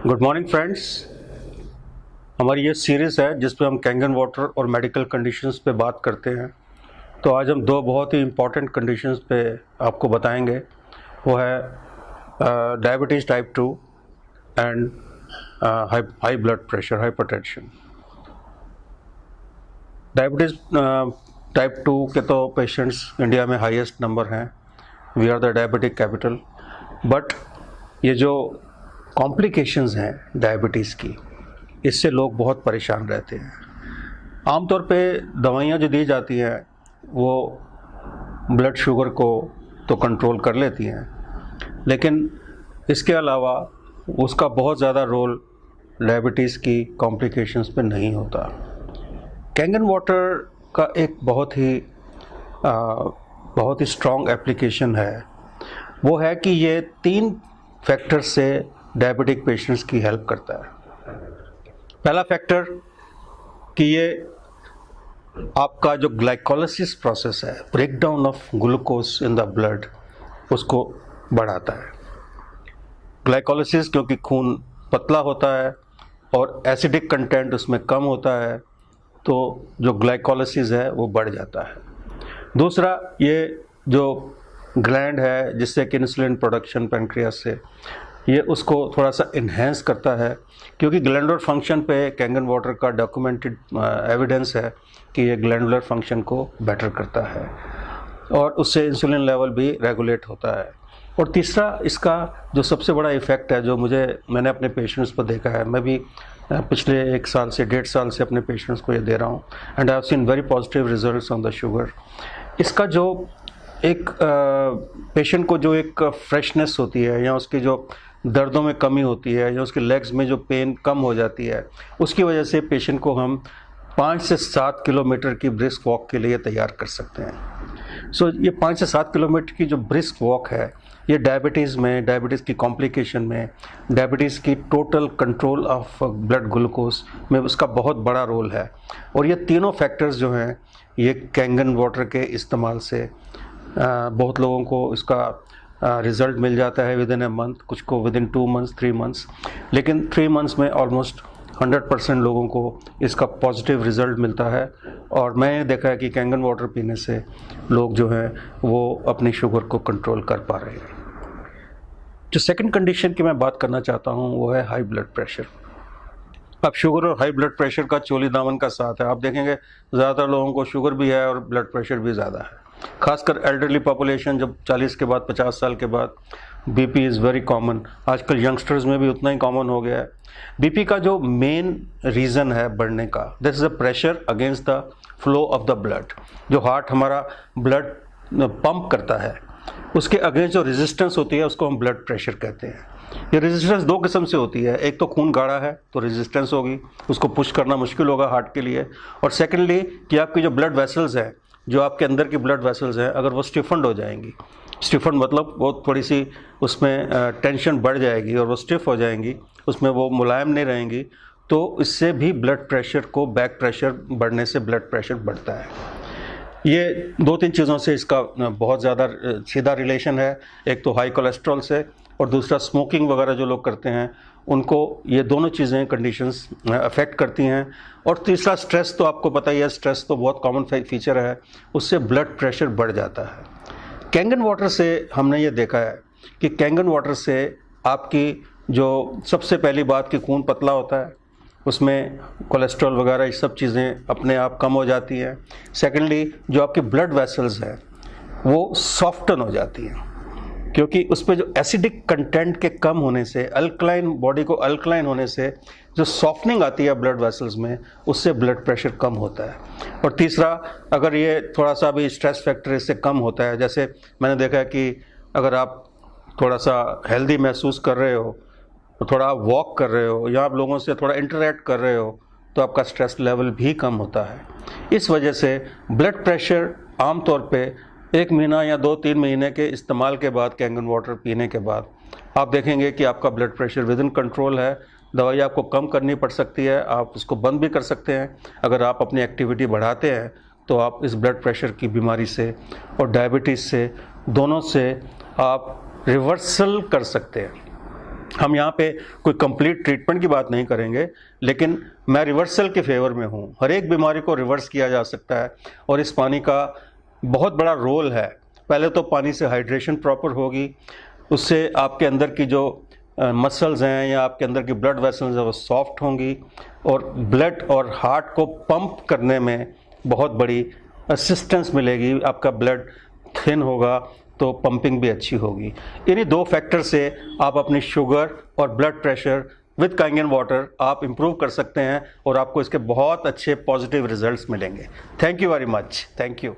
Good morning friends. हमारी ये series है जिस पे हम कैंगन वाटर और मेडिकल कंडीशंस पे बात करते हैं। तो आज हम दो बहुत ही इम्पॉर्टेंट कंडीशंस पे आपको बताएंगे। वो है diabetes type 2 and high blood pressure, hypertension. Diabetes type 2 के तो पेशेंट्स इंडिया में हाईएस्ट नंबर हैं। We are the diabetic capital. But ये जो कॉम्प्लिकेशंस हैं डायबिटीज़ की, इससे लोग बहुत परेशान रहते हैं। आमतौर पे दवाइयाँ जो दी जाती हैं वो ब्लड शुगर को तो कंट्रोल कर लेती हैं, लेकिन इसके अलावा उसका बहुत ज़्यादा रोल डायबिटीज़ की कॉम्प्लिकेशंस पे नहीं होता। कैंगन वाटर का एक बहुत ही स्ट्रॉन्ग एप्लीकेशन है। वो है कि ये 3 फैक्टर्स से डायबिटिक पेशेंट्स की हेल्प करता है। पहला फैक्टर कि ये आपका जो ग्लाइकोलाइसिस प्रोसेस है, break down of glucose in the blood, उसको बढ़ाता है। ग्लाइकोलाइसिस क्योंकि खून पतला होता है और एसिडिक कंटेंट उसमें कम होता है, तो जो ग्लाइकोलाइसिस है वो बढ़ जाता है। दूसरा, ये जो ग्लैंड है जिससे कि इंसुलिन प्रोडक्शन पैंक्रियास से, ये उसको थोड़ा सा इन्हेंस करता है, क्योंकि ग्लैंडुलर फंक्शन पे कैंगन वाटर का डॉक्यूमेंटेड एविडेंस है कि ये ग्लैंडुलर फंक्शन को बेटर करता है और उससे इंसुलिन लेवल भी रेगुलेट होता है। और तीसरा, इसका जो सबसे बड़ा इफ़ेक्ट है, जो मैंने अपने पेशेंट्स पर देखा है, मैं भी पिछले 1 साल से 1.5 साल से अपने पेशेंट्स को ये दे रहा हूँ, and I have seen very positive results on the sugar. इसका जो एक पेशेंट को जो एक फ्रेशनेस होती है, या उसकी जो दर्दों में कमी होती है, या उसके लेग्स में जो पेन कम हो जाती है, उसकी वजह से पेशेंट को हम 5 से 7 किलोमीटर की ब्रिस्क वॉक के लिए तैयार कर सकते हैं। सो ये 5 से 7 किलोमीटर की जो ब्रिस्क वॉक है, ये डायबिटीज़ की कॉम्प्लिकेशन में, डायबिटीज़ की total control of blood glucose में उसका बहुत बड़ा रोल है। और ये तीनों फैक्टर्स जो हैं, ये कैंगन वाटर के इस्तेमाल से बहुत लोगों को इसका रिज़ल्ट मिल जाता है विदिन ए मंथ, कुछ को विदिन 2 मंथ्स, 3 मंथ्स, लेकिन 3 मंथ्स में ऑलमोस्ट 100% लोगों को इसका पॉजिटिव रिज़ल्ट मिलता है। और मैंने देखा है कि कैंगन वाटर पीने से लोग जो हैं वो अपनी शुगर को कंट्रोल कर पा रहे हैं। जो सेकंड कंडीशन की मैं बात करना चाहता हूँ वो है हाई ब्लड प्रेशर। अब शुगर और हाई ब्लड प्रेशर का चोली दामन का साथ है। आप देखेंगे ज़्यादातर लोगों को शुगर भी है और ब्लड प्रेशर भी ज़्यादा है, खासकर एल्डरली पॉपुलेशन। जब 40 के बाद, 50 साल के बाद बीपी इज़ वेरी कॉमन। आजकल यंगस्टर्स में भी उतना ही कॉमन हो गया है। बीपी का जो मेन रीज़न है बढ़ने का, this is a pressure against the flow of the blood. जो हार्ट हमारा ब्लड पंप करता है, उसके अगेंस्ट जो रेजिस्टेंस होती है, उसको हम ब्लड प्रेशर कहते हैं। ये रेजिस्टेंस 2 किस्म से होती है। एक तो खून गाढ़ा है तो रेजिस्टेंस होगी, उसको पुश करना मुश्किल होगा हार्ट के लिए। और सेकेंडली कि आपकी जो ब्लड वेसल्स हैं, जो आपके अंदर की ब्लड वेसल्स हैं, अगर वो स्टिफन्ड हो जाएंगी, स्टिफन्ड मतलब वो थोड़ी सी उसमें टेंशन बढ़ जाएगी और वो स्टिफ हो जाएंगी, उसमें वो मुलायम नहीं रहेंगी, तो इससे भी ब्लड प्रेशर को, बैक प्रेशर बढ़ने से ब्लड प्रेशर बढ़ता है। ये 2-3 चीज़ों से इसका बहुत ज़्यादा सीधा रिलेशन है। एक तो हाई कोलेस्ट्रॉल से, और दूसरा स्मोकिंग वगैरह जो लोग करते हैं उनको ये दोनों चीज़ें, कंडीशंस अफेक्ट करती हैं। और तीसरा, स्ट्रेस तो आपको पता ही है, स्ट्रेस तो बहुत कॉमन फीचर है, उससे ब्लड प्रेशर बढ़ जाता है। कैंगन वाटर से हमने ये देखा है कि कैंगन वाटर से आपकी जो सबसे पहली बात कि खून पतला होता है, उसमें कोलेस्ट्रॉल वगैरह ये सब चीज़ें अपने आप कम हो जाती हैं। सेकेंडली, जो आपके ब्लड वेसल्स हैं वो सॉफ्टन हो जाती हैं, क्योंकि उस पर जो एसिडिक कंटेंट के कम होने से, अल्कलाइन, बॉडी को अल्कलाइन होने से जो सॉफ्टनिंग आती है ब्लड वेसल्स में, उससे ब्लड प्रेशर कम होता है। और तीसरा, अगर ये थोड़ा सा भी स्ट्रेस फैक्टर इससे कम होता है, जैसे मैंने देखा है कि अगर आप थोड़ा सा हेल्दी महसूस कर रहे हो, तो थोड़ा आप वॉक कर रहे हो, या आप लोगों से थोड़ा इंटरेक्ट कर रहे हो, तो आपका स्ट्रेस लेवल भी कम होता है। इस वजह से ब्लड प्रेशर आमतौर पे 1 महीना या 2-3 महीने के इस्तेमाल के बाद, कैंगन वाटर पीने के बाद, आप देखेंगे कि आपका blood pressure with in control है। दवाई आपको कम करनी पड़ सकती है, आप उसको बंद भी कर सकते हैं। अगर आप अपनी एक्टिविटी बढ़ाते हैं तो आप इस ब्लड प्रेशर की बीमारी से और डायबिटीज़ से, दोनों से आप रिवर्सल कर सकते हैं। हम यहाँ पे कोई कंप्लीट ट्रीटमेंट की बात नहीं करेंगे, लेकिन मैं रिवर्सल के फेवर में हूँ। हर एक बीमारी को रिवर्स किया जा सकता है और इस पानी का बहुत बड़ा रोल है। पहले तो पानी से हाइड्रेशन प्रॉपर होगी, उससे आपके अंदर की जो मसल्स हैं या आपके अंदर की ब्लड वेसल्स हैं वो सॉफ्ट होंगी और ब्लड और हार्ट को पंप करने में बहुत बड़ी असिस्टेंस मिलेगी। आपका ब्लड थिन होगा तो पंपिंग भी अच्छी होगी। इन्हीं 2 फैक्टर से आप अपनी शुगर और ब्लड प्रेशर विद कांगेन वाटर आप इम्प्रूव कर सकते हैं और आपको इसके बहुत अच्छे पॉजिटिव रिजल्ट्स मिलेंगे। Thank you very much. Thank you.